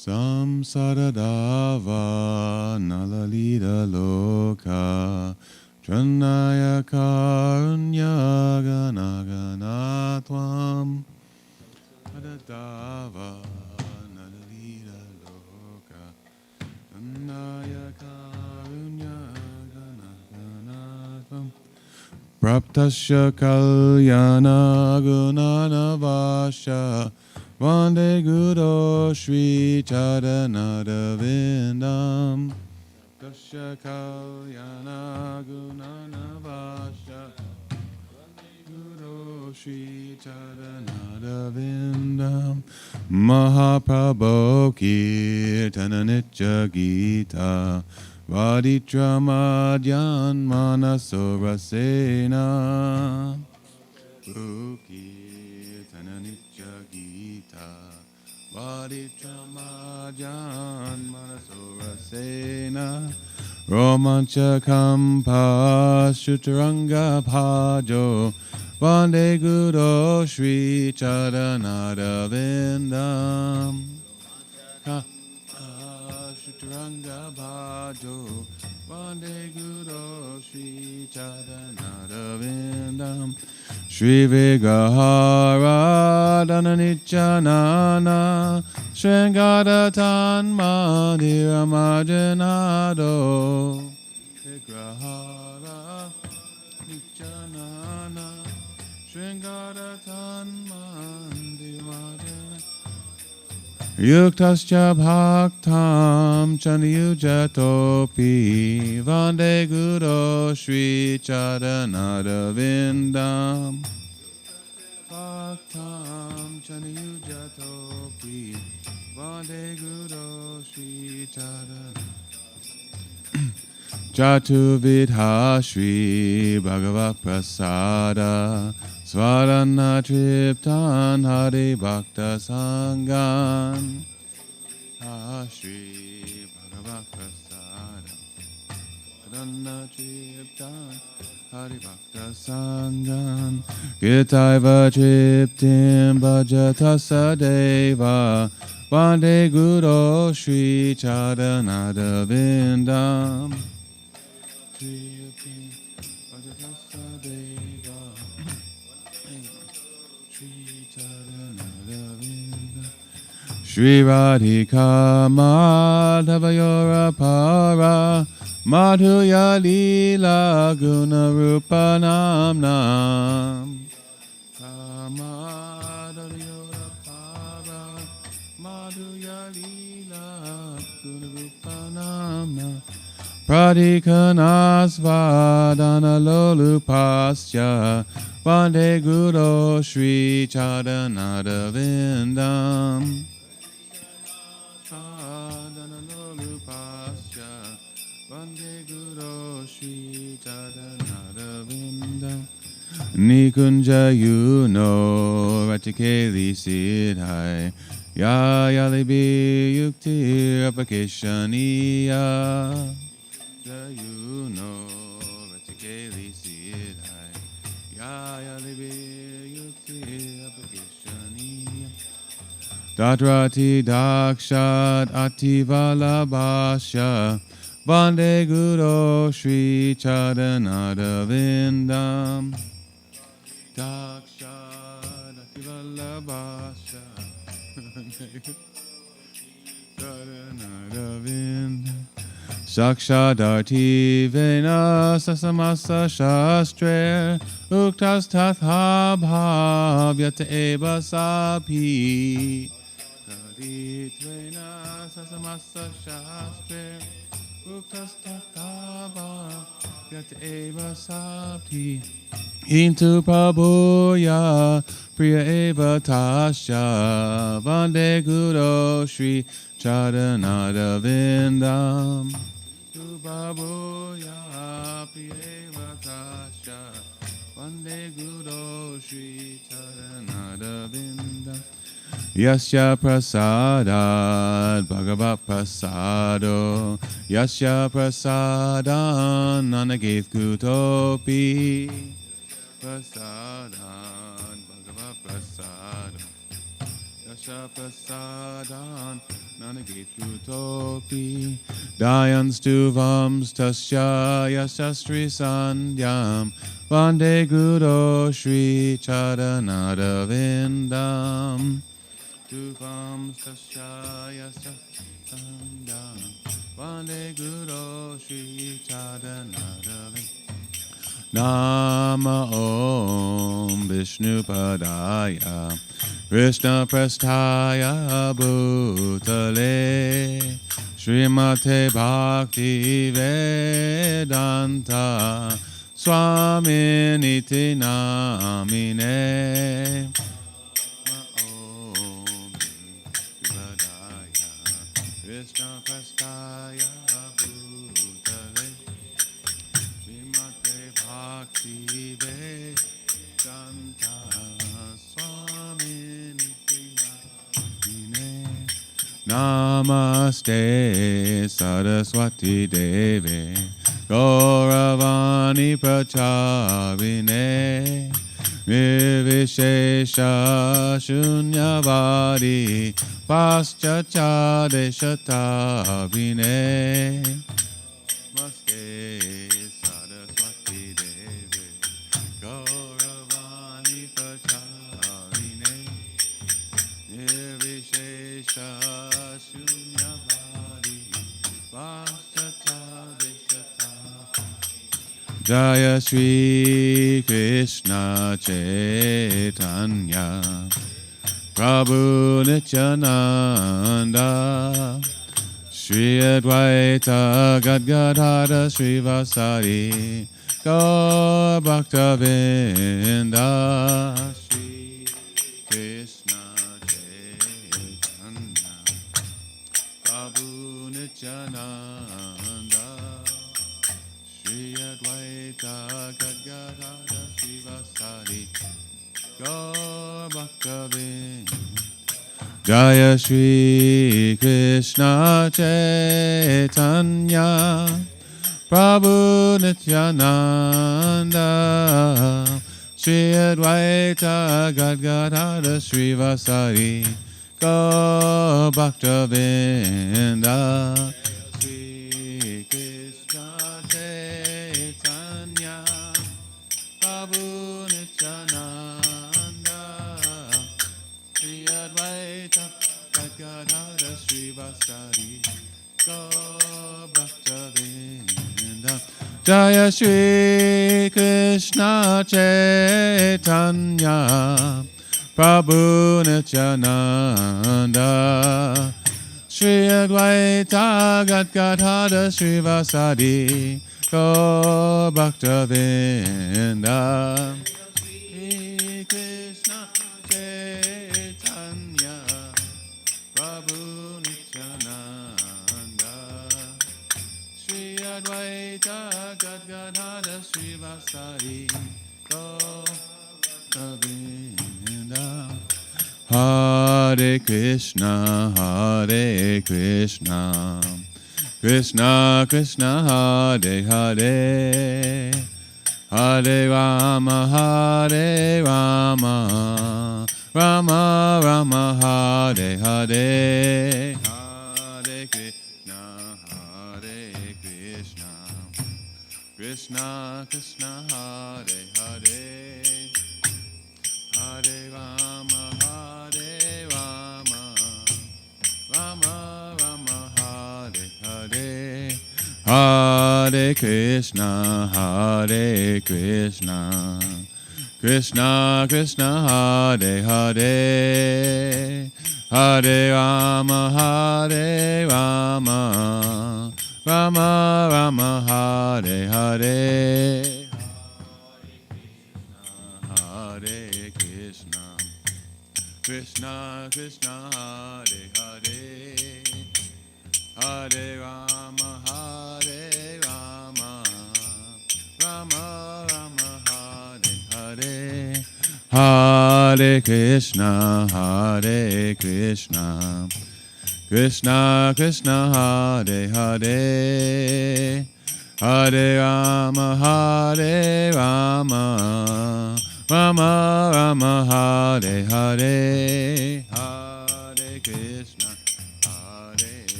Samsaradava nalalita loka Tranaya karunya ganatvam Adadava nalalita loka Tranaya karunya ganatvam Praptasya kalyana gunanavasya Vande Guru Shri Charanadavindam Dasya Kalyana Gunanavasya Guru Shri Charanadavindam Mahaprabhu Kirtana Nitya Gita Vaditramadyan Manasorasena Kirtana Nitya Gita Vaditramajan Manasorasena Romanchakampa Shutaranga Bhajo Vande Guru Shri Charanadavindam Shutaranga Bhajo Vande Guru Shri Charanadavindam Shri Vigahara Dhananichyanana Shringada Manira Marjanado Vigahara Nichyanana Shringada Manira Marjanado Yuktascha Bhaktam Chaniyujatopi Vande Guru Shri Charanadavindam Bhaktam Chaniyujatopi Vande Guru Shri Charanadavindam Chatuvidha Shri Bhagavad Prasada Svarana Triptan Hari Bhakta Sangan Shri Bhagavad Prasada Svarana Triptan Hari Bhakta Sangan Gitaiva Triptim Bhajata Sadeva Vande Guru Shri Charanadavindam Triptim Bhajata Sadeva Shri Radhika Madhavayora Para Madhuya Lila Guna Rupa Namnam Madhavayora Para Madhuya Lila Guna Rupa Namnam Pradhikanasvadana lolupasya Vande Guru Shri Charanadavindam Svadana lolupasya Vande Guru Shri Charanadavindam Nikunja Yuno Ratikeli Siddhai Ya Yalibi Yukti Apakishaniya Yuno Ratikeli Siddhai Ya Yalibi Yukti Apakishaniya Dadrati Dakshat Ativalabhasya Vande Guru Shri Charanadavindam Dakshat Ativalabhasya Charanadavindam Sakshadarti Vena Sasamasa Shastre Uktas Tatha Bhavyata Eva Sapi Tadit Vena Sasamasa Shastre Uktas Tatha Bhavyata Eva Sapi Into Prabhuya Priya Eva Tasya Vande Guru Shri Charanadavindam Baboya Priya Tasha Vande Guru Shri Charanadavindam Yasya Prasadat Bhagavat Prasado Yasya Prasadan Nanageth Kutopi Prasadan Bhagavat Prasado Yasha prasadan nanagit kutopi Dayan stuvam tasya yasha sri sandhyam Vande Guru Shri Charanada Vindam Tuvam Sashaya Sandam Vande Guru Shri Charanada Vindam Nama Om Vishnu Padaya Krishna Prasthaya Bhutale Srimate Bhakti Vedanta Swami Niti Namine Om Vadaya Krishna Prasthaya Bhutale Srimate Bhakti Vedanta Swami Niti Namine Namaste Saraswati Deve Gauravani Pracharine Nirvishesha Shunyavadi Paschacha Deshatabhine Namaste Saraswati Deve Gauravani Pracharine Nirvishesha Shunyavadi Paschacha Jaya Shri Krishna Chaitanya Prabhu Nityananda Shri Advaita Gadgadhara Shri Vasari Gaur Bhaktavinda Shri Krishna Chaitanya Prabhu Nityananda Shri Advaita Gadgadhara Shivasari Gaur Bhaktavinda Jaya Shri Krishna Chaitanya Prabhu Nityananda Shri Advaita Gadgadhara Shivasari Gaur Bhaktavinda Shri Krishna Chaitanya Prabhu Nityananda Shri Advaita Gadgadhara Shivasari Gaur Bhaktavinda Jaya Shri Krishna Chaitanya Prabhu Nityananda Shri Advaita Gadgadhara Shivasari Gaur Bhaktavinda Shri Krishna Chaitanya Prabhu Nityananda Shri Advaita Gadgadhara Shivasari Gaur Bhaktavinda Hare Krishna, Hare Krishna, Krishna Krishna, Hare Hare, Hare Rama, Hare Rama, Rama Rama, Hare Hare, Hare Krishna, Hare Krishna, Krishna Krishna, Hare Hare, Hare Rama, Hare Rama, Rama Rama, Hare Hare, Hare Krishna, Hare Krishna, Krishna Krishna, Hare Hare, Hare Rama, Hare Rama, Rama Rama, Hare Hare, Hare Krishna, Krishna Krishna, Hare Hare, Hare Rama, Hare Rama, Rama Rama, Hare Hare, Hare Krishna, Hare Krishna, Krishna Krishna, Hare Hare, Hare Rama, Hare Rama, Rama Rama, Hare Hare, Hare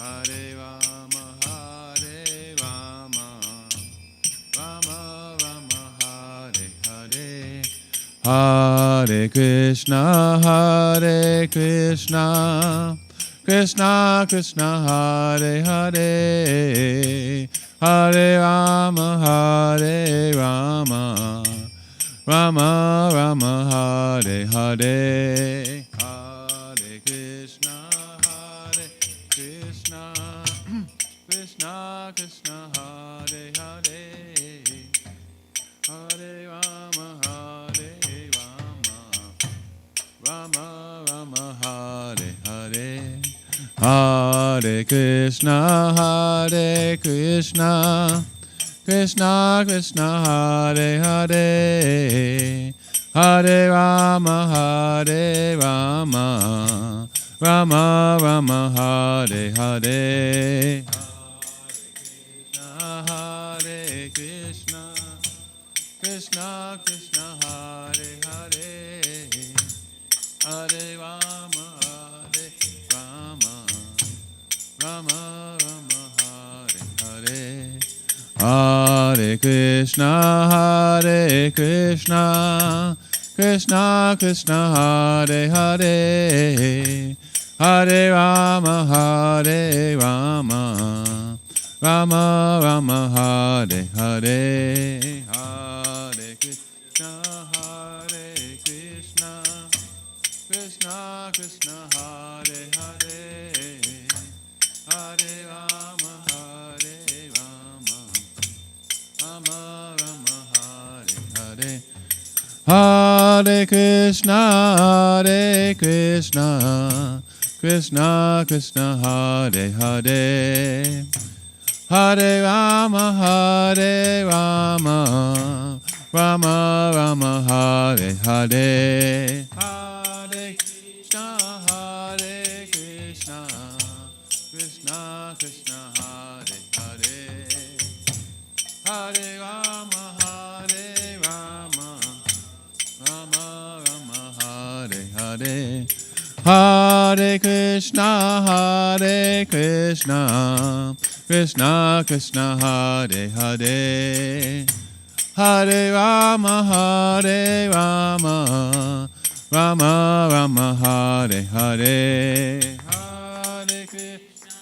Hare Rama, Hare Rama, Rama Rama, Hare Hare, Hare Krishna, Krishna Krishna, Hare Hare, Hare Rama, Rama Rama, Hare Hare, Hare Krishna, Krishna Krishna, Hare Hare, Hare Rama, Rama Rama, Hare Hare, Hare Krishna, Krishna Krishna, Hare Hare, Hare Rama, Rama Rama, Hare Hare, Hare Krishna, Krishna Krishna, Hare Hare, Hare Rama, Rama Rama, Hare Hare, Hare Krishna, Krishna Krishna, Hare Hare, Hare Rama, Rama Rama, Hare Hare, Hare Krishna, Krishna Krishna, Hare Hare, Hare Rama, Rama Rama, Hare Hare, Hare Krishna, Krishna Krishna, Hare Hare, Hare Rama, Rama Rama, Hare Hare, Hare Krishna, Krishna Krishna, Hare Hare, Hare Rama, Rama Rama, Hare Hare, Hare Krishna, Krishna Krishna, Hare Hare, Hare Rama, Rama Rama, Hare Hare, Hare Krishna,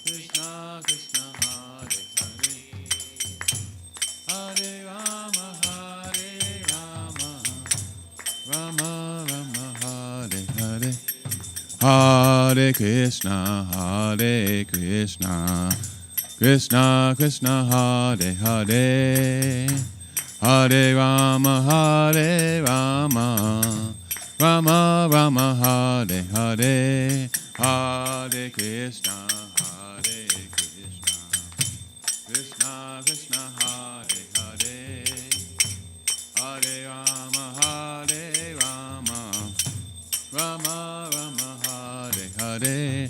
Krishna Krishna, Hare Hare, Hare Rama, Rama Rama, Hare Hare, Hare Krishna, Krishna Krishna, Hare Hare, Hare Rama, Rama Rama, Hare Hare, Hare Krishna, Krishna Krishna, Hare Hare, Hare Rama, Rama Rama, Hare Hare,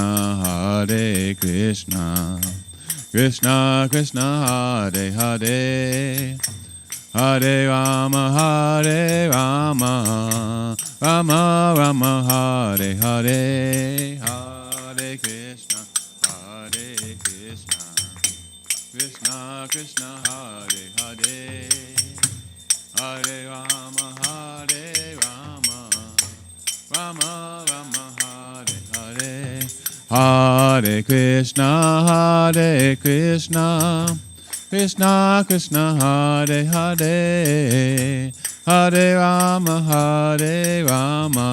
Hare Krishna, Krishna Krishna, Hare Hare, Hare Rama, Rama Rama, Hare Hare, Hare Krishna, Krishna Krishna, Hare Hare, Hare Rama, Rama Rama, Hare Hare, Hare Krishna, Krishna Krishna, Hare Hare, Hare Rama,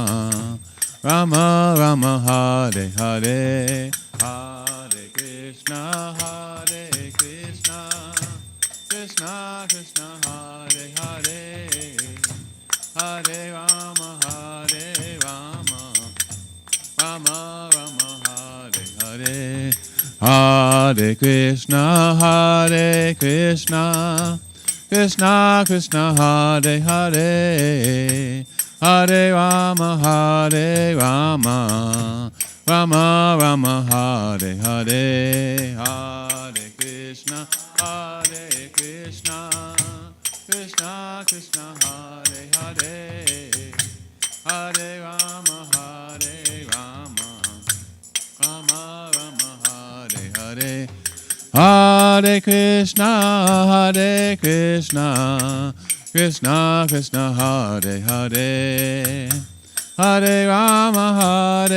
Rama Rama, Hare Hare, Hare Krishna, Krishna Krishna, Hare Hare, Hare Rama, Rama Rama, Hare Hare, Hare Krishna, Krishna Krishna, Hare Hare, Hare Rama, Rama Rama, Hare Hare, Hare Krishna, Krishna Krishna, Hare Hare, Hare Rama, Hare Krishna, Krishna Krishna, Hare Hare, Hare Rama,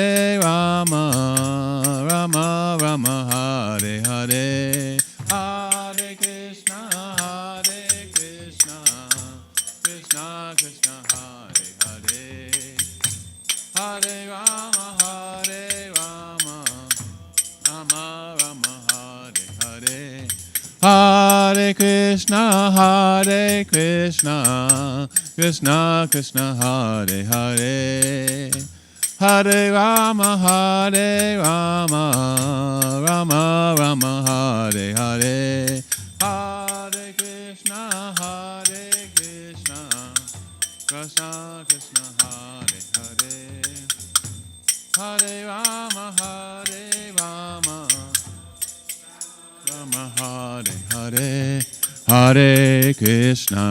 Rama Rama, Hare Hare, Hare Krishna, Krishna Krishna, Hare Hare, Hare Rama, Rama Rama, Hare Hare, Hare Krishna, Krishna Krishna, Hare Hare, Hare Rama, Rama Rama, Hare Hare, Hare Krishna, Krishna Krishna, Hare Hare, Hare Rama, Rama Hare Hare, Hare Krishna,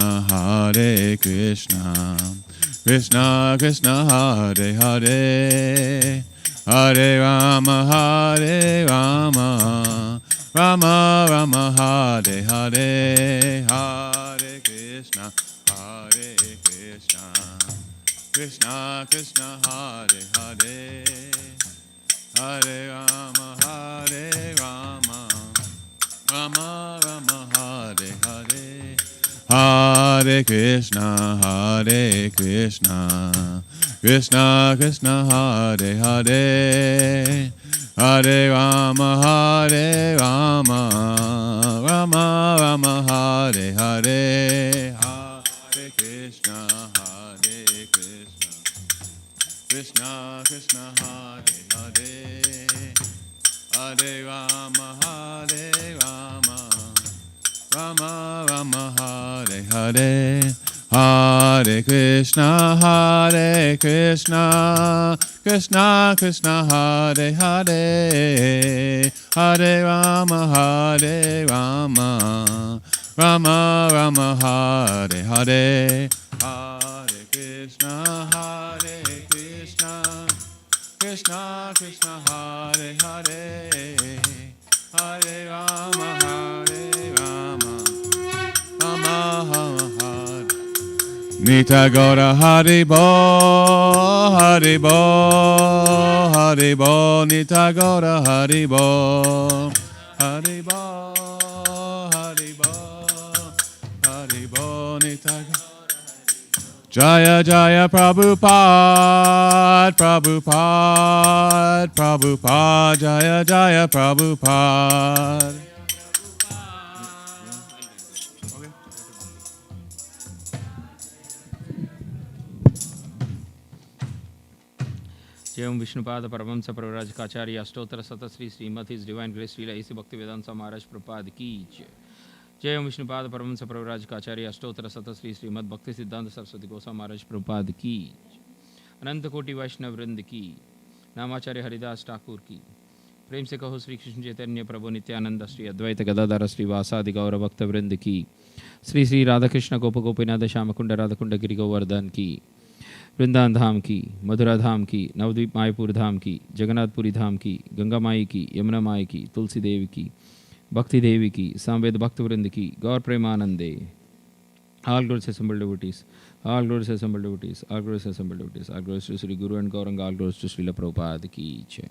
Krishna Krishna, Hare Hare, Hare Rama, Rama Rama, Hare Hare, Hare Krishna, Krishna Krishna, Hare Hare, Hare Rama, Rama Rama, Hare Hare, Hare Krishna, Krishna Krishna, Hare Hare, Hare Rama, Rama Rama, Hare Hare, Hare Krishna, Krishna Krishna, Hare Hare, Hare Rama, Rama Rama, Hare Hare, Hare Krishna, Krishna Krishna, Hare Hare, Hare Rama, Rama Rama, Hare Hare, Hare Krishna, Krishna Krishna, Hare Hare, Hare Rama, Rama Hare. Nita Gaura Haribo, Haribo, Nita Gaura Haribo, Haribo, Nita Gaura. Jaya Jaya Prabhupada, Jaya Jaya Prabhupada. जय ओम विष्णुपाद परमहंस प्रवराज काचार्य अष्टोत्तर शतश्री श्रीमद his divine grace Srila A C भक्ति वेदांत महाराज प्रपाद की जय ओम विष्णुपाद परमहंस प्रवराज काचार्य अष्टोत्तर शतश्री श्रीमद भक्ति सिद्धांत सरस्वती गोस्वामी महाराज प्रपाद की अनंत कोटि वैष्णव वृंद की नामाचार्य हरिदास ठाकुर की प्रेम से कहो श्री कृष्ण चैतन्य प्रभु नित्यानंद श्री अद्वैत गदाधर श्री वासादि गौर भक्त वृंद की श्री श्री राधाकृष्ण गोप गोपीनाथ श्याम कुंड राधाकुंड गिरि गोवर्धन की वृंदावन धाम की, मथुरा धाम की, नवद्वीप मायपुर धाम की, जगन्नाथपुरी धाम की, गंगा माई की, यमुना माई की, तुलसी देवी की, भक्ति देवी की, सामवेद भक्त वृंद की, गौर प्रेमानंदे, all glories assembled devotees, all glories assembled devotees, all glories assembled devotees, all glories to Sri Guru and Gauranga, all glories to Srila Prabhupada की जय।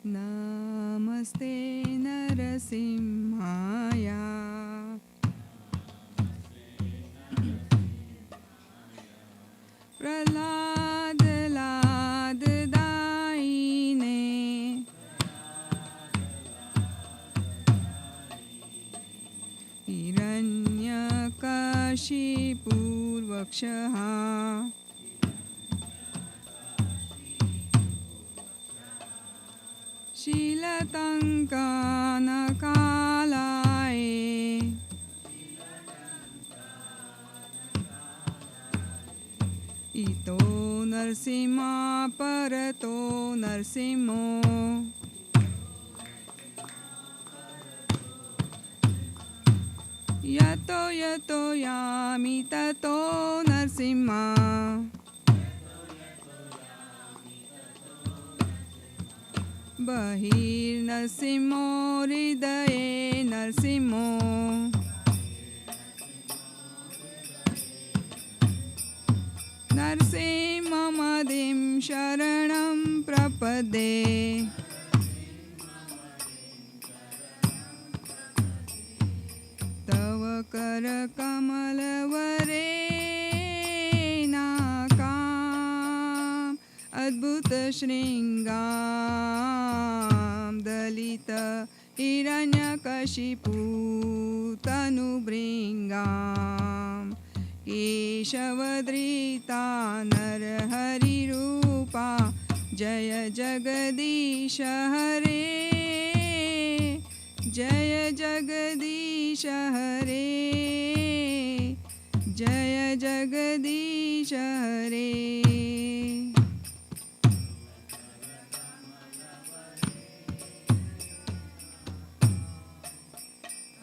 नमस्ते नरसिंहाय प्रहलाद लाददायिने हिरण्यकशिपूर्वक्षः शीलतङ्कानकालाय इतो नरसिंहा परतो नरसिंहो यतो यतो यामि ततो नरसिंहा बहिर्नरसिंहो हृदये नरसिंहो नरसिंहमदिं शरणं प्रपदे तव करकमलवरे नाकाम् अद्भुतशृङ्गां दलित हिरण्यकशिपु तनुभृङ्गाम् केशवधृता नरहरिरूपा जय जगदीश हरे जय जगदीश हरे जय जगदीश हरे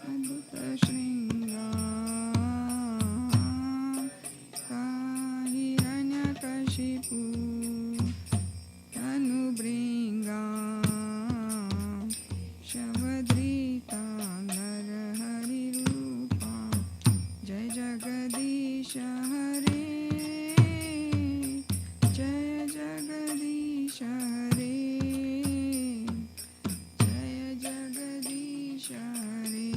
अद्भुत हिरण्यकशिपु तनुभृङ्गां शवधृता नरहरिरूपा जय जगदीश हरे जय जगदीश हरे जय जगदीश हरे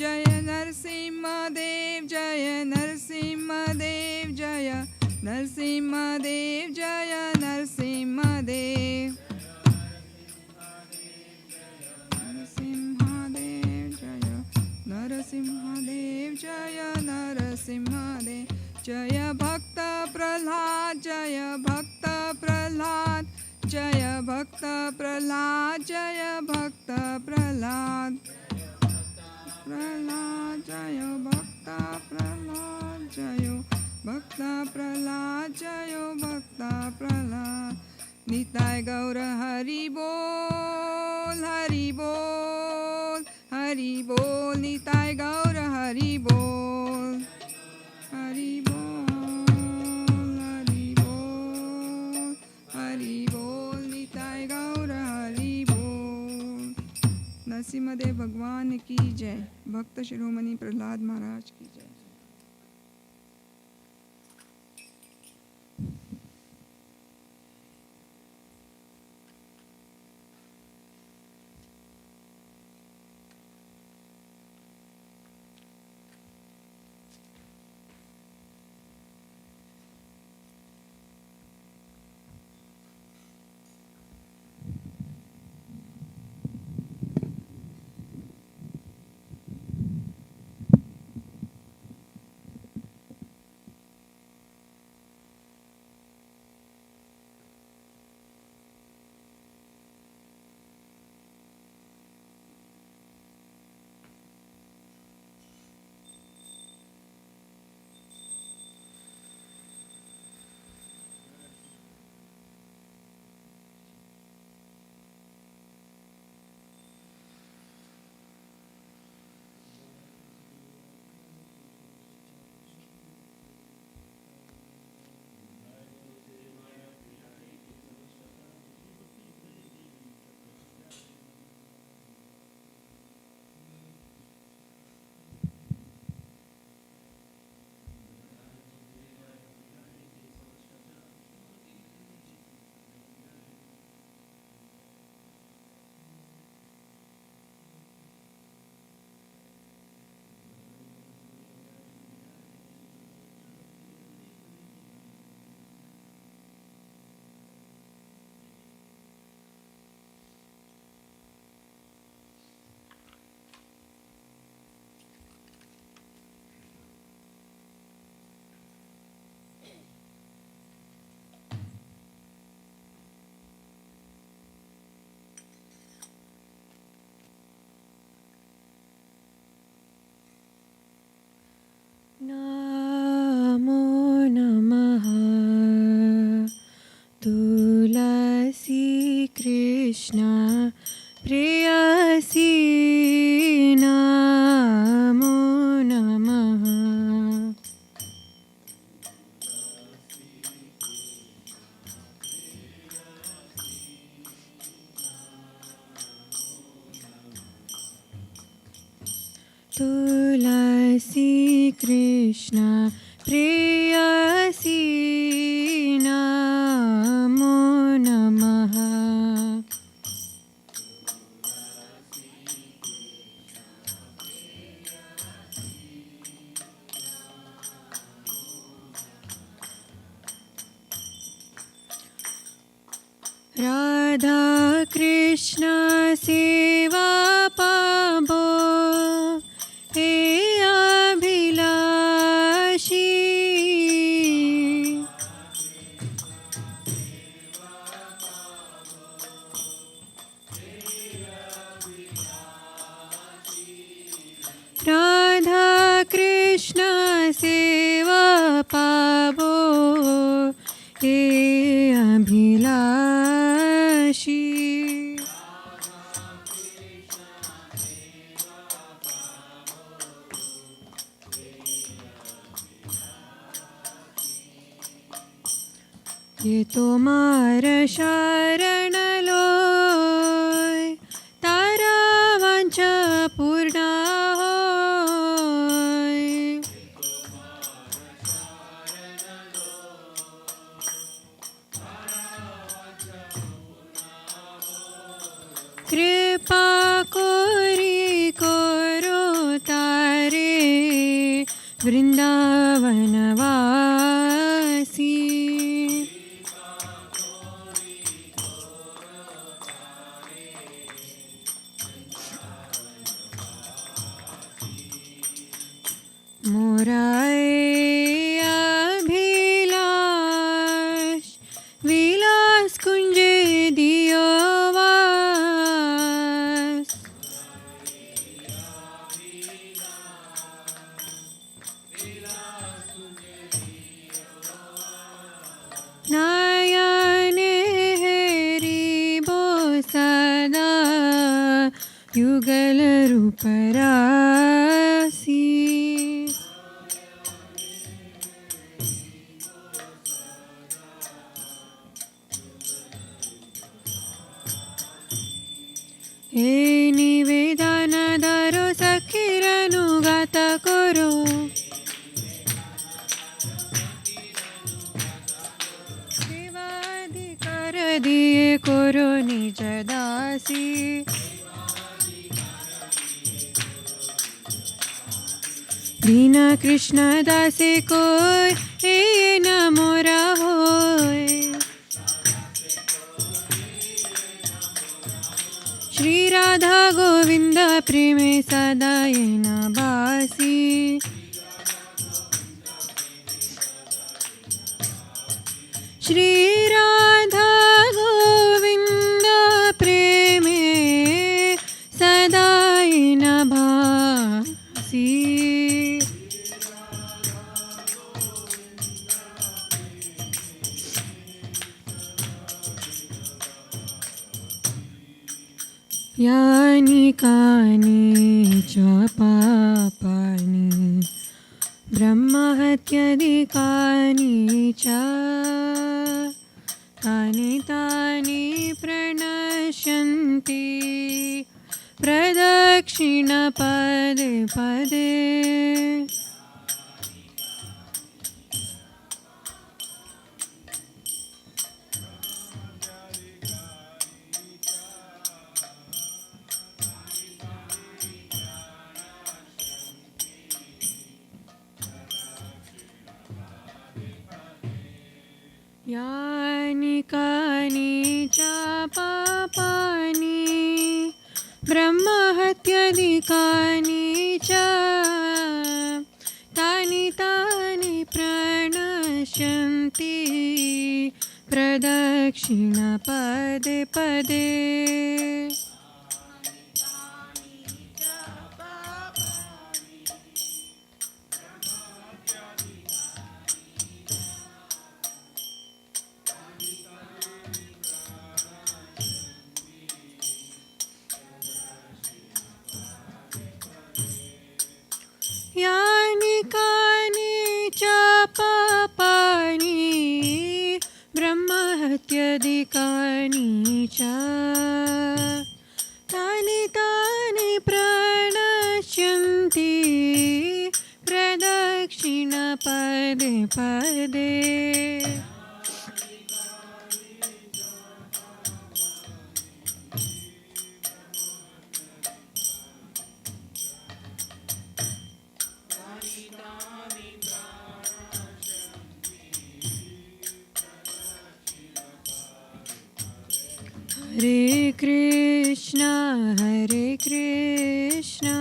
जय नरसिंहदेव जय नरसिंहदेव जय नरसिंहदेव जय नरसिंहदेव नरसिंहदेव जय नरसिंहदेव जय नरसिंहदेव जय भक्त प्रह्लाद जय भक्त प्रह्लाद जय भक्त प्रह्लाद जय भक्त प्रह्लाद प्रह्लाद जय भक्त प्रह्लाद जय भक्त प्रह्लाद जय भक्त प्रह्लाद निताय गौर हरि बोल हरि बोल हरि बोल निताय गौर हरि बोल हरि बोल हरि बोल हरि बोल निताय गौर हरि बोल नरसिंहदेव भगवान की जय भक्त शिरोमणि प्रहलाद महाराज की जय कृष्ण प्रेयसी नमो नमः। राधा कृष्ण सेवा पाबो हे अभिलाषी। राधा कृष्ण सेवा पाबो हे अभिलाषी। ये तोमार शरण लोय तारा वांछा पूर्ण होय। कृपा कोरी करो तारे वृंदावनवासी। मोराए अभिलाष विलास कुंजे दियो वास। नयने हेरिबो सदा युगल रूपरासी। हे निवेदन धरो सखीरनुगत करो। सेवाधिकार दिए करो निज दासी। दीन कृष्ण दासे कोय हे न मोरा होय। श्री राधा गोविंद प्रेमे सदा येन बासी। श्री राधा गोविंद प्रेमे सदा येन भासी। यानि कानि च पापानि ब्रह्महत्यादिकानि च तानि तानि प्रणश्यन्ति प्रदक्षिण पदे पदे। यानि कानि च पापानि ब्रह्महत्यादिकानि च तानि तानि प्रणश्यन्ति प्रदक्षिण पदे पदे। यानि कानि च पापानि ब्रह्महत्यादिकानि च पदे पदे हरे कृष्णा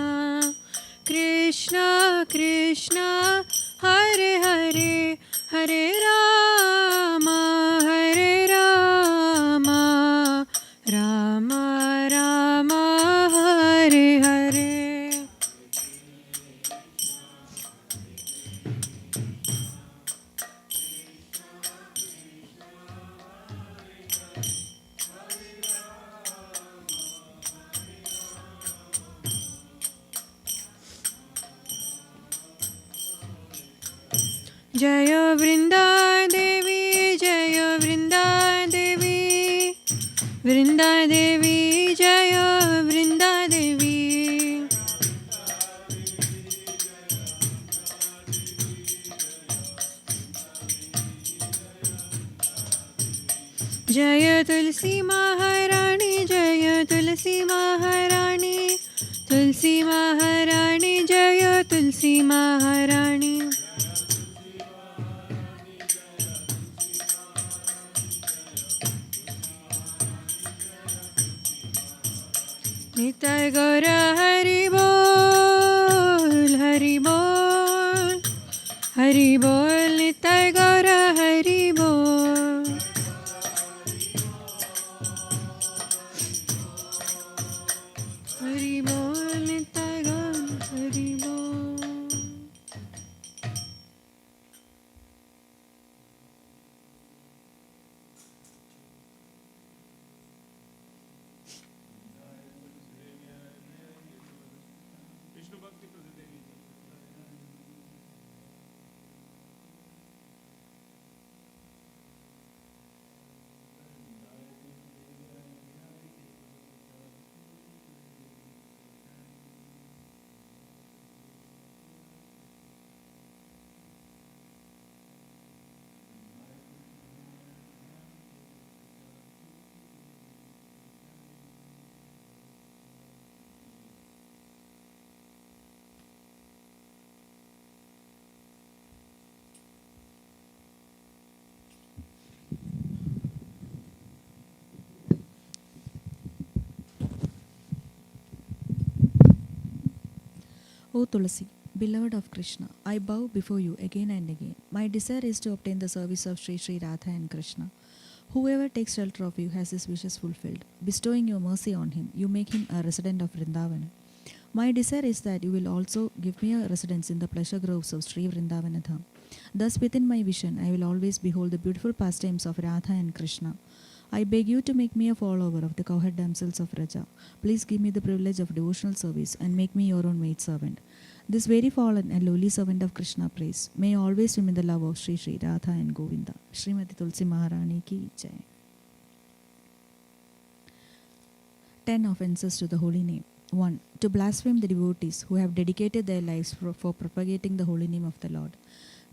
कृष्णा कृष्णा हरे हरे हरे राम राम राम हरे हरे जय वृंदा देवी वृंदा देवी जय वृंदा देवी जय तुलसी महारानी तुलसी महारानी जय तुलसी महारानी निताय गौर हरि बोल हरि बोल हरि बोल निताय गौर हरि बोल हरि बोल निताय गौर हरि बोल O Tulasi, beloved of Krishna, I bow before you again and again. My desire is to obtain the service of Sri Sri Radha and Krishna. Whoever takes shelter of you has his wishes fulfilled. Bestowing your mercy on him, you make him a resident of Vrindavana. My desire is that you will also give me a residence in the pleasure groves of Sri Vrindavana Dham. Thus within my vision, I will always behold the beautiful pastimes of Radha and Krishna. I beg you to make me a follower of the cowherd damsels of Raja. Please give me the privilege of devotional service and make me your own maid servant. This very fallen and lowly servant of Krishna prays. May I always swim in the love of Sri Sri Radha and Govinda. Srimati Tulsi Maharani ki jai. 10 offenses to the holy name. 1. To blaspheme the devotees who have dedicated their lives for propagating the holy name of the Lord.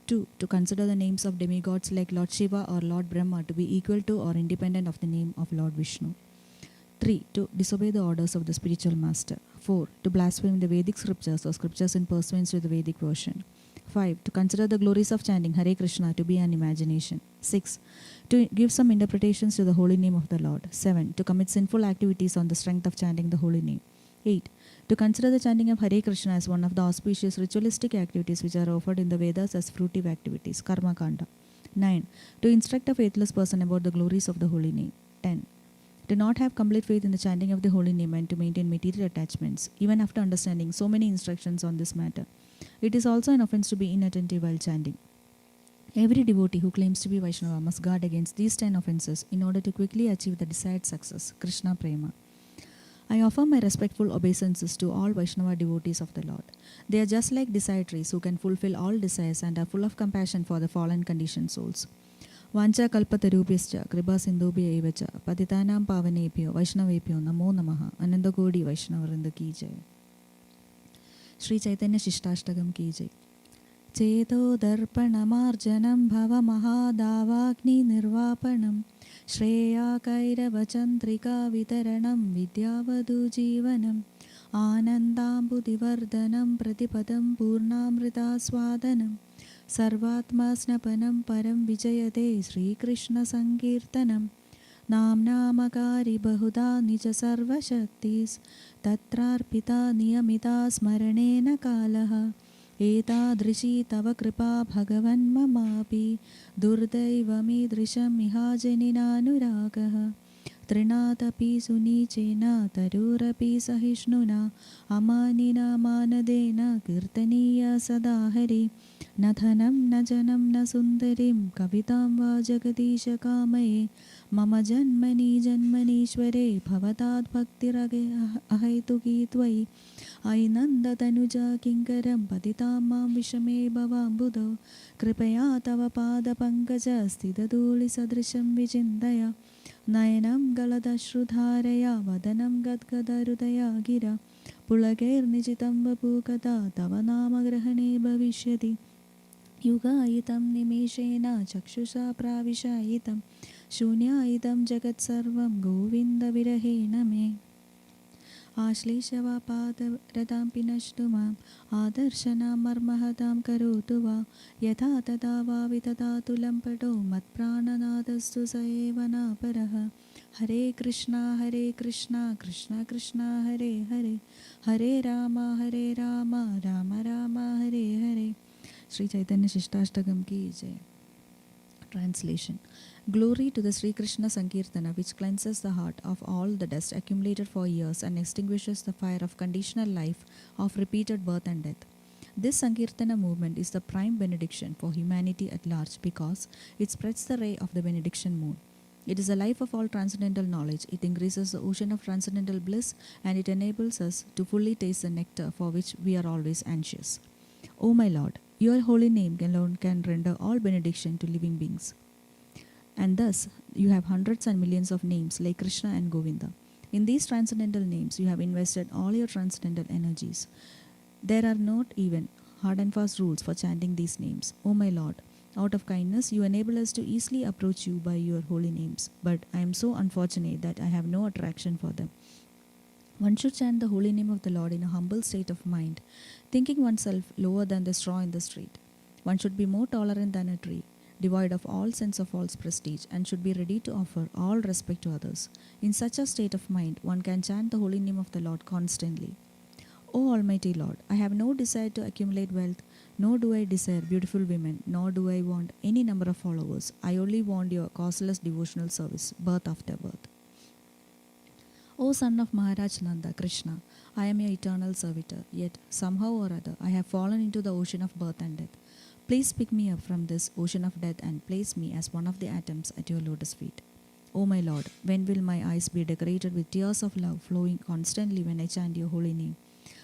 2. To consider the names of demigods like Lord Shiva or Lord Brahma to be equal to or independent of the name of Lord Vishnu. 3. To disobey the orders of the spiritual master. 4. To blaspheme the Vedic scriptures or scriptures in pursuance to the Vedic version. 5. To consider the glories of chanting Hare Krishna to be an imagination. 6. To give some interpretations to the holy name of the Lord. 7. To commit sinful activities on the strength of chanting the holy name. 8. To consider the chanting of Hare Krishna as one of the auspicious ritualistic activities which are offered in the Vedas as fruitive activities, Karma Kanda. 9. To instruct a faithless person about the glories of the holy name. 10. To not have complete faith in the chanting of the holy name and to maintain material attachments, even after understanding so many instructions on this matter. It is also an offense to be inattentive while chanting. Every devotee who claims to be Vaishnava must guard against these 10 offenses in order to quickly achieve the desired success, Krishna Prema. I offer my respectful obeisances to all Vaishnava devotees of the Lord. They are just like desire-trees who can fulfill all desires and are full of compassion for the fallen conditioned souls. Vancha kalpatarubhyascha kripa sindhubhya evacha patitanam pavanebhyo vaishnavebhyo namo namaha anandakodi Vaishnavarinda ki jai. Sri Chaitanya Shishtashtagam ki jai. चेतोदर्पणमार्जनं भवमहादावाग्निनिर्वापणं श्रेयाकैरवचन्द्रिकावितरणं विद्यावधूजीवनम् आनन्दाम्बुदिवर्धनं प्रतिपदं पूर्णामृतास्वादनं सर्वात्मास्नपनं परं विजयते श्रीकृष्णसङ्कीर्तनं नाम्नामकारि बहुधा निज सर्वशक्तिस्तत्रार्पिता नियमिता स्मरणेन कालः एतादृशी तव कृपा भगवन् ममापि दुर्दैवमीदृशं इहाजनिनानुरागः तृणादपि सुनीचेन तरुरपि सहिष्णुना अमानिना मानदेन कीर्तनीय सदा हरि न धनं न जनं न सुन्दरीं कवितां वा जगदीश कामये मम जन्मनि जन्मनीश्वरे भवताद् भक्तिरहैतुकी त्वयि अयि नन्दतनुजा किङ्करं पतितां मां विषमे भवाम्बुधौ कृपया तव पादपङ्कजस्थितधूलिसदृशं विचिन्तय नयनं गलदश्रुधारया वदनं गद्गदहृदया गिरा पुलकैर्निजितं वपुकदा तव नामग्रहणे भविष्यति युगायितं निमेषेण चक्षुषा प्राविशायितं शून्यायितं जगत्सर्वं गोविन्दविरहेण मे आश्लेषवापादरतां पिनष्टु माम् आदर्शनां मर्महतां करोतु वा यथा तथा वा विततातु लम्पटो मत्प्राणनाथस्तु स एव नापरः हरे कृष्णा कृष्ण कृष्ण हरे हरे हरे राम राम राम हरे हरे श्री चैतन्य शिष्टाष्टकम की जय. Translation. Glory to the Sri Krishna Sankirtana, which cleanses the heart of all the dust accumulated for years and extinguishes the fire of conditional life of repeated birth and death. This Sankirtana movement is the prime benediction for humanity at large because it spreads the ray of the benediction moon. It is the life of all transcendental knowledge. It increases the ocean of transcendental bliss and it enables us to fully taste the nectar for which we are always anxious. O my Lord, your holy name alone can render all benediction to living beings. And thus, you have hundreds and millions of names like Krishna and Govinda. In these transcendental names, you have invested all your transcendental energies. There are not even hard and fast rules for chanting these names. O my Lord, out of kindness, you enable us to easily approach you by your holy names. But I am so unfortunate that I have no attraction for them. One should chant the holy name of the Lord in a humble state of mind, thinking oneself lower than the straw in the street. One should be more tolerant than a tree, devoid of all sense of false prestige, and should be ready to offer all respect to others. In such a state of mind, one can chant the holy name of the Lord constantly. O Almighty Lord, I have no desire to accumulate wealth, nor do I desire beautiful women, nor do I want any number of followers. I only want your causeless devotional service, birth after birth. O son of Maharaj Nanda, Krishna, I am your eternal servitor, yet somehow or other I have fallen into the ocean of birth and death. Please pick me up from this ocean of death and place me as one of the atoms at your lotus feet. O my Lord, when will my eyes be decorated with tears of love flowing constantly when I chant your holy name?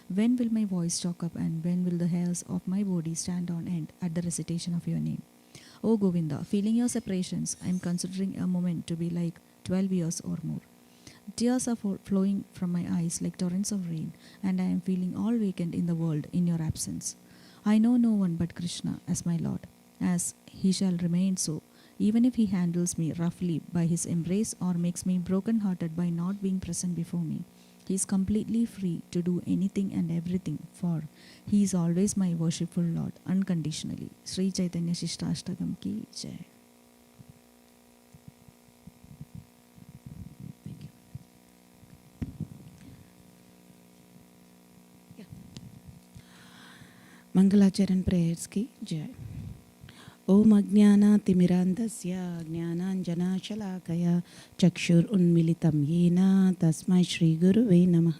When will my voice choke up and when will the hairs of my body stand on end at the recitation of your name? O Govinda, feeling your separations, I am considering a moment to be like 12 years or more. Tears are flowing from my eyes like torrents of rain, and I am feeling all vacant in the world in your absence. I know no one but Krishna as my Lord, as he shall remain so, even if he handles me roughly by his embrace or makes me broken-hearted by not being present before me. He is completely free to do anything and everything, for he is always my worshipful Lord, unconditionally. Sri Chaitanya Shishtashtagam ki jai. मंगलाचरण prayers की जय. ओम अज्ञानातिमिरान्धस्य ज्ञानाञ्जनशलाकया चक्षुरुन्मीलितं येन तस्मै श्रीगुरुवे नमः.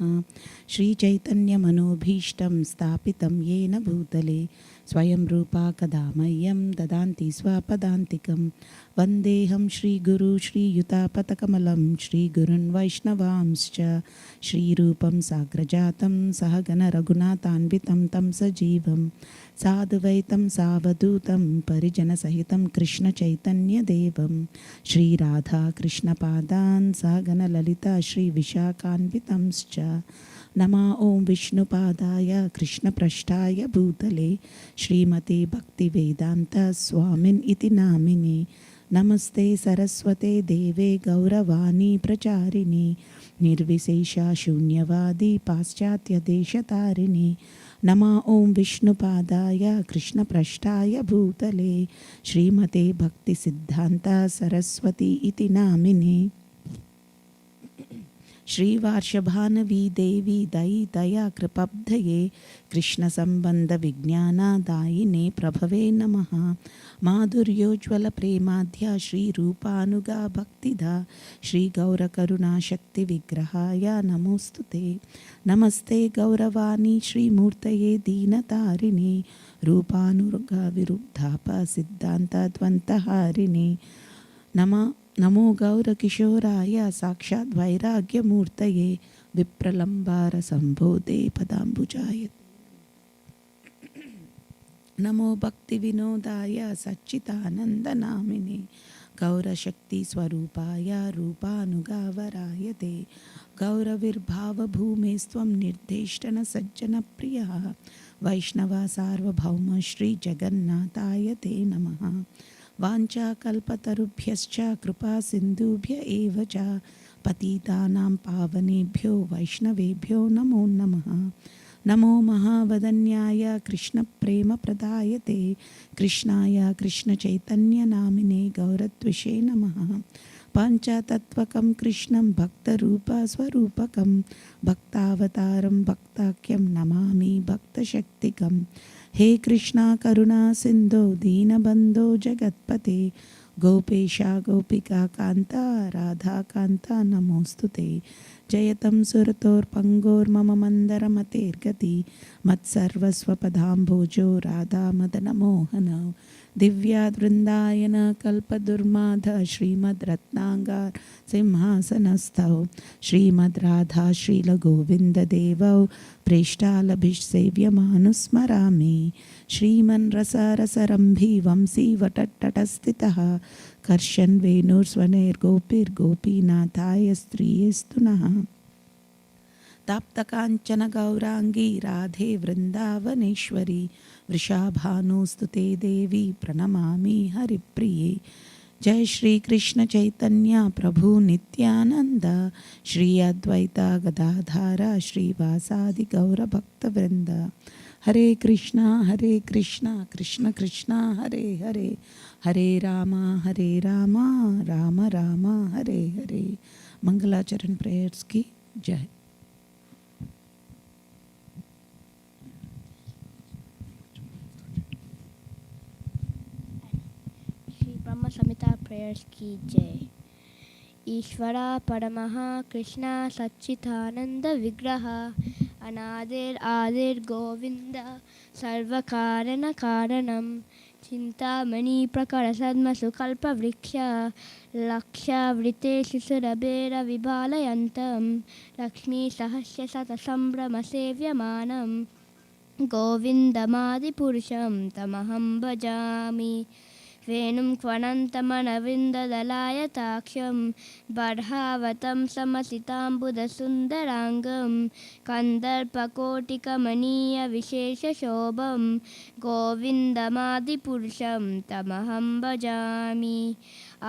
श्रीचैतन्यमनोभीष्टं स्थापितं येन भूतले स्वयं रूपा कदा मह्यं ददान्ति स्वपदान्तिकं. वन्देऽहं श्रीगुरु श्रीयुतापतकमलं श्रीगुरुन् वैष्णवांश्च श्रीरूपं साग्रजातं सहगणरघुनाथान्वितं तं सजीवं साधुवैतं सावधूतं परिजनसहितं कृष्णचैतन्यदेवं श्रीराधाकृष्णपादान् सहगणललिता श्रीविशाखान्वितंश्च नमः ॐ विष्णुपादाय कृष्णपृष्ठाय भूतले श्रीमते भक्तिवेदान्त स्वामिन् इति नामिने नमस्ते सरस्वते देवे गौरवाणी प्रचारिणे निर्विशेषा शून्यवादी पाश्चात्यदेशतारिणे नमः ॐ विष्णुपादाय कृष्णपृष्ठाय भूतले श्रीमते भक्तिसिद्धान्त सरस्वती इति नामिने श्रीवार्षभानवी देवी दयि दया कृपब्धये कृष्णसम्बन्धविज्ञानदायिने प्रभवे नमः माधुर्योज्ज्वलप्रेमाध्या श्रीरूपानुगा भक्तिदा श्रीगौरकरुणाशक्तिविग्रहाय नमोऽस्तु ते नमस्ते गौरवाणी श्रीमूर्तये दीनतारिणे रूपानुगा विरुद्धाप सिद्धान्तद्वन्द्वहारिणे नमो गौरकिशोराय साक्षात् वैराग्यमूर्तये विप्रलम्बारसम्भोधे पदाम्बुजाय नमो भक्तिविनोदाय सच्चिदानन्दनामिने गौरशक्तिस्वरूपाय रूपानुगावराय ते गौरविर्भावभूमेस्त्वं निर्देष्टनसज्जनप्रियः वैष्णव सार्वभौम श्रीजगन्नाथाय ते नमः वाञ्छाकल्पतरुभ्यश्च कृपासिन्धुभ्य एव च पतितानां पावनेभ्यो वैष्णवेभ्यो नमो नमः नमो महावदन्याय कृष्णप्रेमप्रदायते कृष्णाय कृष्णचैतन्यनामिने गौरद्विषे नमः पञ्चतत्त्वकं कृष्णं भक्तरूपस्वरूपकं भक्तावतारं भक्ताख्यं नमामि भक्तशक्तिकं हे कृष्णा करुणा सिन्धो दीनबन्धो जगत्पते गोपेशा गोपिका कान्ता राधा कान्ता नमोऽस्तु ते जयतं सुरतोर्पङ्गोर्मम मन्दरमतेर्गति मत्सर्वस्वपदाम्भोजो राधामदनमोहन दिव्याद्वृन्दायन कल्पदुर्माध श्रीमद्रत्नाङ्गार सिंहासनस्थौ श्रीमद्राधा श्रीलगोविन्ददेवौ प्रेष्ठालभिसेव्यमानुस्मरामि श्रीमन्रसरसरम्भी वंशीवटट्टटस्थितः कर्षन् वेणुर्स्वनैर्गोपीर्गोपीनाथाय स्त्रियस्तु नः ताप्तकाञ्चन गौराङ्गी राधे वृन्दावनेश्वरी वृषाभानुस्तु ते देवी प्रणमामि हरिप्रिये जय श्री कृष्ण चैतन्य प्रभु नित्यानंद श्री अद्वैता गदाधार श्रीवासादि गौरभक्तवृंद हरे कृष्णा कृष्ण कृष्णा हरे हरे हरे राम राम राम हरे हरे मंगलाचरण प्रेयर्स की जय। ब्रह्म संहिता प्रेयर्स की जय। ईश्वरा परमः कृष्ण सच्चिदानंद विग्रह अनादिर आदिर गोविंद सर्वकारण कारणम चिंतामणि प्रकर सद्म सुकल्प वृक्ष लक्ष्यवृते शिशुरभेर विबालयन्तं लक्ष्मी सहस्य शत संभ्रम सेव्यमानं गोविन्दमादिपुरुषं तमहं भजामि वेणुं क्वणन्तमनविन्ददलायताक्षं बर्हावतं समसिताम्बुदसुन्दराङ्गं कन्दर्पकोटिकमनीयविशेषशोभं गोविन्दमादिपुरुषं तमहं भजामि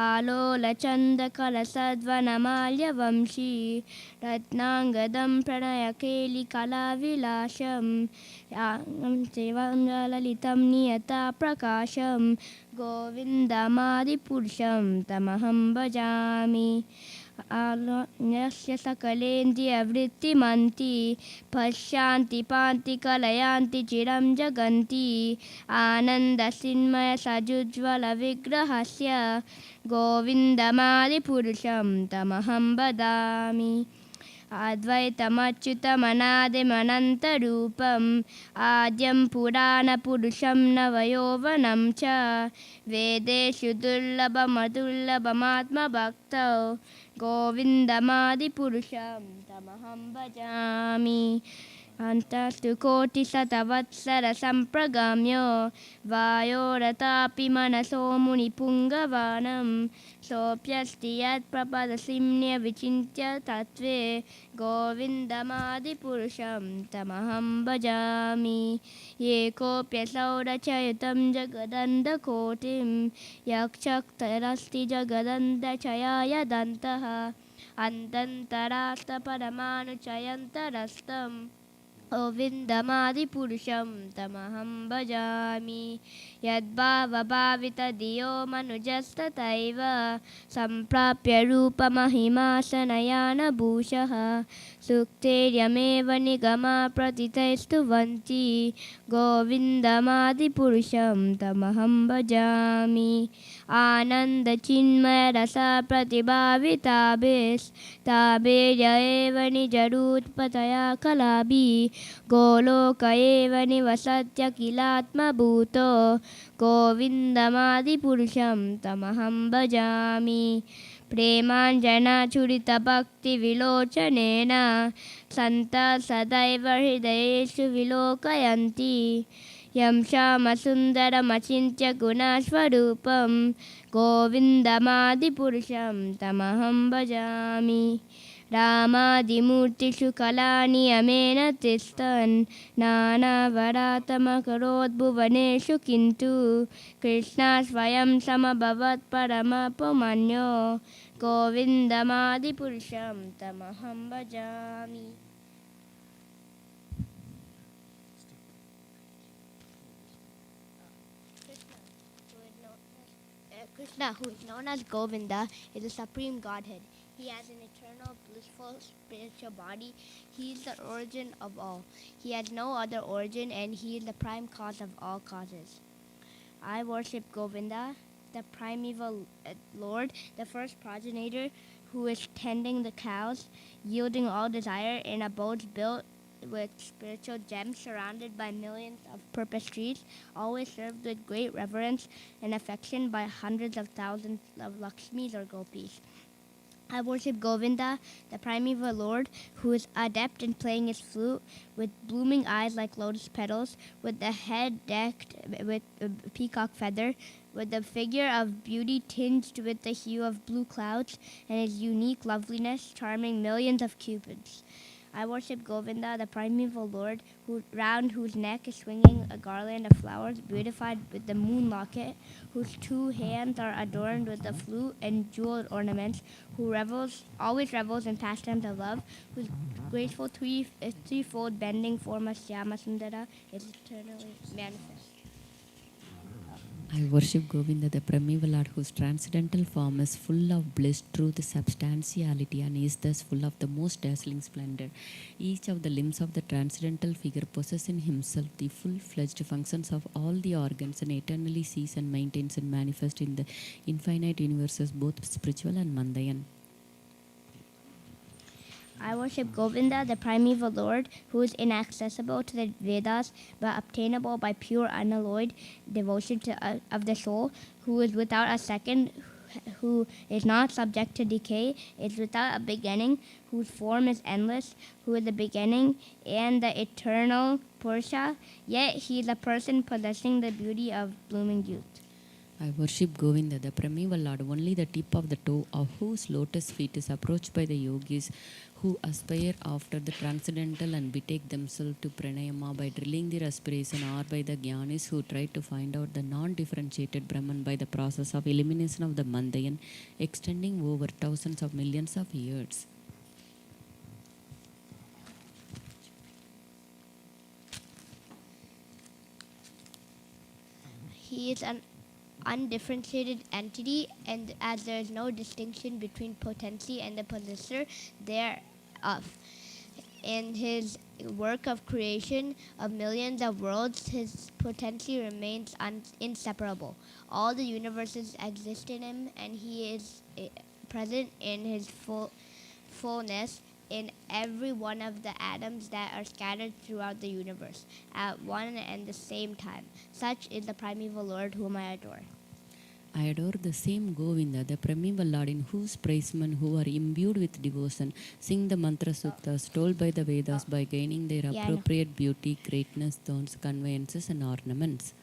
आलोलचन्दकलसद्वनमाल्यवंशी रत्नाङ्गदं प्रणयकेलिकलाविलासं सेवाङ्गललितं नियताप्रकाशं गोविन्दमादिपुरुषं तमहं भजामि यस्य सकलेन्द्रियवृत्तिमन्ति पश्यान्ति पान्ति कलयान्ति चिरं जगन्ति आनन्दसिन्मयसजुज्ज्वलविग्रहस्य गोविन्दमादिपुरुषं तमहं वदामि अद्वैतमच्युतमनादिमनन्तरूपम् आद्यं पुराणपुरुषं नवयौवनं च वेदेषु दुर्लभमदुर्लभमात्मभक्तौ गोविन्दमादिपुरुषं तमहं भजामि Antastu kotisatavatsara sampragamyo vayoratapi manaso munipungavanam sopyasti yat prapadasimnya vichintya tatve govindamadipurusham tamaham bhajami yekopyasau rachayutam jagadandakotim yakshaktarasti jagadandachayaya dantaha antantarasta paramanuchayantarastam Govindamadipurusham tamaham bhajami yadbhavabhavitadiyo manujastataiva samprapya rupamahimasanayana bhushaha sukteryameva nigama pratitaistuvanti govindamadipurusham tamaham bhajami ananda chinmaya rasa pratibhavitabis tabirya eva nijarutpataya kalabi Golok एव निवसत्य किलात्मभूतो गोविन्दमादिपुरुषं तमहं भजामि प्रेमाञ्जनचुरितभक्तिविलोचनेन सन्तः सदैव हृदयेषु विलोकयन्ति यं श्यामसुन्दरमचिन्त्य गुणस्वरूपं गोविन्दमादिपुरुषं तमहं भजामि रामादिमूर्तिषु कलानियमेन तिष्ठन् नानावरातमकरोद्भुवनेषु किन्तु कृष्णा स्वयं समभवत् परमपमन्यो गोविन्दमादिपुरुषं तमहं भजामि Krishna, who is known as Govinda, is the supreme Godhead. He has an eternal, blissful, spiritual body. He is the origin of all. He has no other origin, and he is the prime cause of all causes. I worship Govinda, the primeval Lord, the first progenitor, who is tending the cows, yielding all desire in abodes built with spiritual gems surrounded by millions of purpose trees, always served with great reverence and affection by hundreds of thousands of Lakshmis or Gopis. I worship Govinda, the primeval Lord, who is adept in playing his flute, with blooming eyes like lotus petals, with the head decked with a peacock feather, with the figure of beauty tinged with the hue of blue clouds, and his unique loveliness charming millions of cupids. I worship Govinda, the primeval Lord, round whose neck is swinging a garland of flowers beautified with the moon locket, whose two hands are adorned with the flute and jeweled ornaments, who always revels in pastimes of love, whose graceful threefold bending form of Shyamasundara is eternally manifest. I worship Govinda, the primeval Lord, whose transcendental form is full of bliss, truth, substantiality, and is thus full of the most dazzling splendor. Each of the limbs of the transcendental figure possesses in himself the full-fledged functions of all the organs, and eternally sees and maintains and manifests in the infinite universes, both spiritual and mundane. I worship Govinda, the primeval Lord, who is inaccessible to the Vedas but obtainable by pure unalloyed devotion of the soul, who is without a second, who is not subject to decay, is without a beginning, whose form is endless, who is the beginning and the eternal Purusha, yet he is a person possessing the beauty of blooming youth. I worship Govinda, the primeval Lord, only the tip of the toe of whose lotus feet is approached by the yogis who aspire after the transcendental and betake themselves to pranayama by drilling their aspiration, or by the jnanis who try to find out the non-differentiated Brahman by the process of elimination of the mundane, extending over thousands of millions of years. He is an undifferentiated entity, and as there is no distinction between potency and the possessor thereof. In his work of creation of millions of worlds, his potency remains inseparable. All the universes exist in him, and he is present in his fullness in every one of the atoms that are scattered throughout the universe at one and the same time. Such is the primeval Lord whom I adore. I adore the same Govinda, the primeval Lord, in whose praisemen who are imbued with devotion sing the mantra suttas told by the Vedas by gaining their Yeah, I know. appropriate beauty, greatness, thorns, conveyances, and ornaments.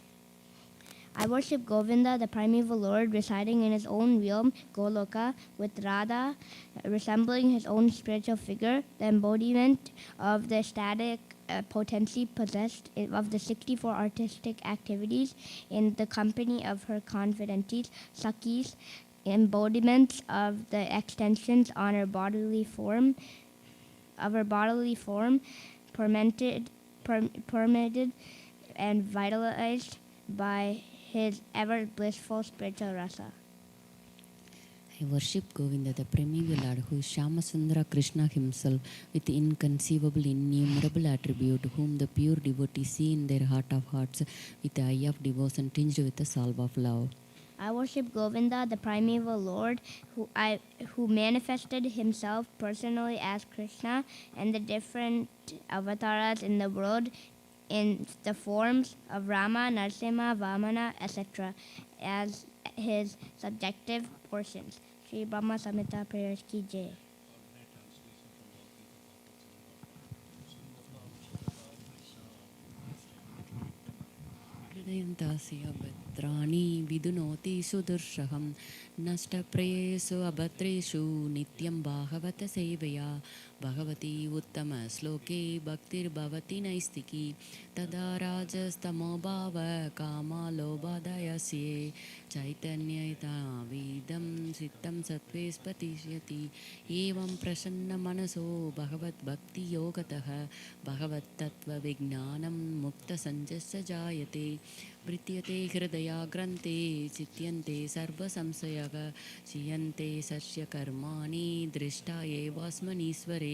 I worship Govinda, the primeval lord, residing in his own realm, Goloka, with Radha, resembling his own spiritual figure, the embodiment of the ecstatic potency possessed of the 64 artistic activities in the company of her confidences, Sakis, embodiments of the extensions on her bodily form, permitted and vitalized by his ever blissful spiritual rasa. I worship Govinda, the primeval Lord, who is Shyamasundara Krishna himself, with inconceivable, innumerable attribute, whom the pure devotees see in their heart of hearts, with the eye of devotion tinged with the salve of love. I worship Govinda, the primeval Lord, who manifested himself personally as Krishna and the different avatars in the world in the forms of Rama, Narasimha, Vamana, etc. as his subjective portions. Sri Brahma Samhita prayers ki jai. हृदयन्तास्य भद्राणि विदुनोति सुदुर्शहं नष्टप्रेयेषु अभद्रेषु नित्यं भागवत सेवया भगवती उत्तमश्लोके भक्तिर्भवति नैस्तिकी तदा राजस्तमोभाव कामालोभादयस्ये चैतन्यताविदं चित्तं सत्त्वे स्फटिष्यति एवं प्रसन्नमनसो भगवद्भक्तियोगतः भगवत्तत्त्वविज्ञानं मुक्तसञ्जस्य जायते वृत्यते हृदयाग्रन्थे चित्यन्ते सर्वसंशयः क्षीयन्ते सस्य कर्माणि दृष्टा एवास्मनीश्वरे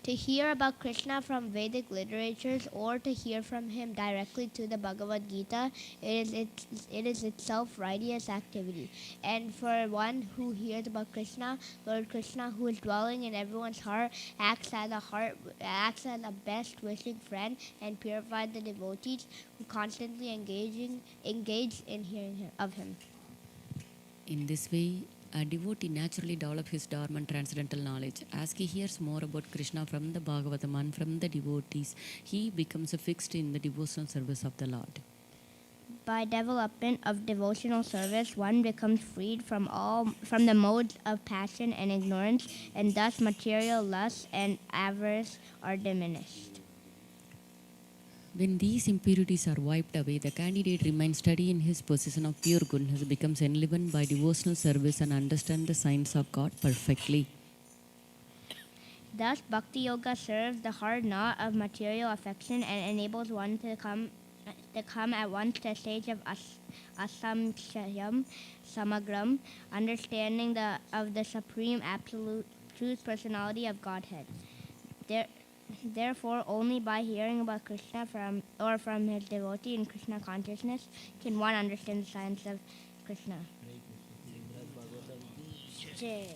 To hear about Krishna from Vedic literatures or to hear from him directly to the Bhagavad Gita, it is itself righteous activity. And for one who hears about Krishna, Lord Krishna, who is dwelling in everyone's heart, acts as a best wishing friend and purifies the devotees who constantly engage in hearing of him. In this way, a devotee naturally develops his dormant transcendental knowledge. As he hears more about Krishna from the Bhagavatam and from the devotees, he becomes fixed in the devotional service of the Lord. By development of devotional service, one becomes freed from the modes of passion and ignorance, and thus material lust and avarice are diminished. When these impurities are wiped away, the candidate remains steady in his position of pure goodness, becomes enlivened by devotional service, and understands the signs of God perfectly. Thus, Bhakti Yoga serves the hard knot of material affection and enables one to come at once to the stage of asamshayam samagram, understanding of the supreme absolute truth personality of Godhead. Therefore, only by hearing about Krishna from his devotee in Krishna consciousness can one understand the science of Krishna. Jai.